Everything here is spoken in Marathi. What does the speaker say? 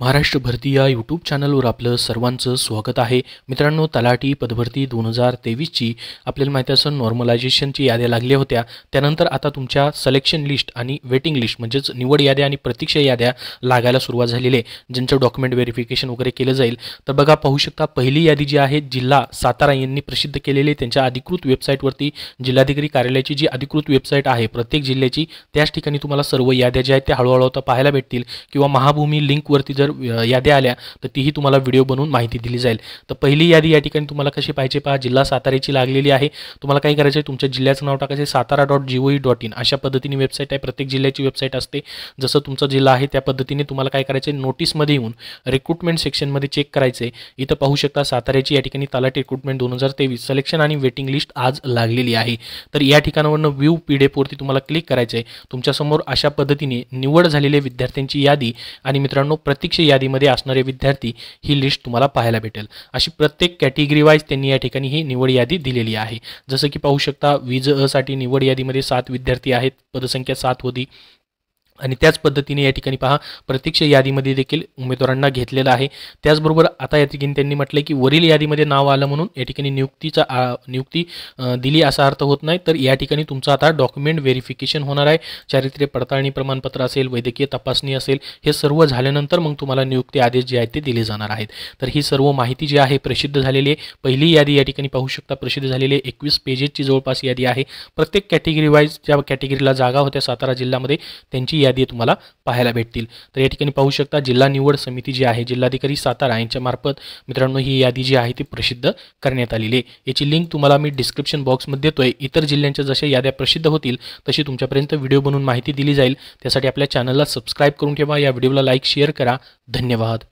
महाराष्ट्र भरती या यूट्यूब चॅनलवर आपलं सर्वांचं स्वागत आहे। मित्रांनो, तलाठी पदभरती 2023ची आपल्याला माहिती असेल नॉर्मलायझेशनची याद्या लागल्या होत्या। त्यानंतर आता तुमच्या सिलेक्शन लिस्ट आणि वेटिंग लिस्ट म्हणजेच निवड याद्या आणि प्रतीक्षा याद्या लागायला सुरुवात झालेली आहे, ज्यांचं डॉक्युमेंट व्हेरिफिकेशन वगैरे केलं जाईल। तर बघा, पाहू शकता पहिली यादी जी आहे जिल्हा सातारा यांनी प्रसिद्ध केलेली त्यांच्या अधिकृत वेबसाईटवरती, जिल्हाधिकारी कार्यालयाची जी अधिकृत वेबसाईट आहे प्रत्येक जिल्ह्याची, त्याच ठिकाणी तुम्हाला सर्व याद्या ज्या आहेत त्या हळूहळू आता पाहायला भेटतील किंवा महाभूमी लिंकवरती जर याद्या आल्या तर तीही तुम्हाला व्हिडिओ बनवून माहिती दिली जाईल। तर पहिली यादी या ठिकाणी तुम्हाला कशी पाहिजे पहा, जिल्हा साताऱ्याची लागलेली आहे। तुम्हाला काय करायचं आहे, तुमच्या जिल्ह्याचं नाव टाकायचं satara.gov.in अशा पद्धतीने वेबसाईट आहे। प्रत्येक जिल्ह्याची वेबसाईट असते, जसं तुमचा जिल्हा आहे त्या पद्धतीने तुम्हाला काय करायचं आहे, नोटीसमध्ये येऊन रिक्रुटमेंट सेक्शनमध्ये चेक करायचं आहे। इथं पाहू शकता साताऱ्याची या ठिकाणी तलाठी रिक्रुटमेंट 2023 सिलेक्शन आणि वेटिंग लिस्ट आज लागलेली आहे। तर या ठिकाणावरून व्ह्यू PDF वरती तुम्हाला क्लिक करायचं आहे। तुमच्यासमोर अशा पद्धतीने निवड झालेल्या विद्यार्थ्यांची यादी आणि मित्रांनो प्रतीक्षा यादीमध्ये असणारे विद्यार्थी ही लिस्ट तुम्हाला पाहायला भेटेल। अशी प्रत्येक कॅटेगरी वाईज त्यांनी या ठिकाणी ही निवड यादी दिलेली आहे। जसं की पाहू शकता वीज अ साठी निवड यादीमध्ये 7 विद्यार्थी आहेत, पदसंख्या 7 होती। आणि त्याच पद्धतीने या ठिकाणी पहा प्रतीक्षा यादीमध्ये देखील उमेदवारांना घेतलेलं आहे। त्याचबरोबर आता या ठिकाणी त्यांनी म्हटलं की वरील यादीमध्ये नाव आलं म्हणून या ठिकाणी नियुक्ती दिली असा अर्थ होत नाही, तर या ठिकाणी तुमचं आता डॉक्युमेंट व्हेरिफिकेशन होणार आहे। चारित्र्य पडताळणी प्रमाणपत्र असेल, वैद्यकीय तपासणी असेल, हे सर्व झाल्यानंतर मग तुम्हाला नियुक्ती आदेश जे आहेत ते दिले जाणार आहेत। तर ही सर्व माहिती जी आहे प्रसिद्ध झालेली आहे। पहिली यादी या ठिकाणी पाहू शकता प्रसिद्ध झालेली आहे, 21 पेजेसची जवळपास यादी आहे। प्रत्येक कॅटेगरी वाईज ज्या कॅटेगरीला जागा होत्या सातारा जिल्ह्यामध्ये त्यांची यादी तुम्हाला पाहायला भेटतील। तर या ठिकाणी पाहू शकता जिल्हा निवड समिती जी आहे जिल्हाधिकारी सातारा यांच्या मार्फत मित्रांनो ही यादी जी आहे ती प्रसिद्ध करण्यात आलेली आहे। याची लिंक तुम्हाला मी डिस्क्रिप्शन बॉक्समध्ये देतोय। इतर जिल्ह्यांच्या जशा याद्या प्रसिद्ध होतील तशी तुमच्यापर्यंत व्हिडिओ बनवून माहिती दिली जाईल। त्यासाठी आपल्या चॅनलला सबस्क्राइब करून ठेवा, या व्हिडिओला लाईक शेअर करा। धन्यवाद।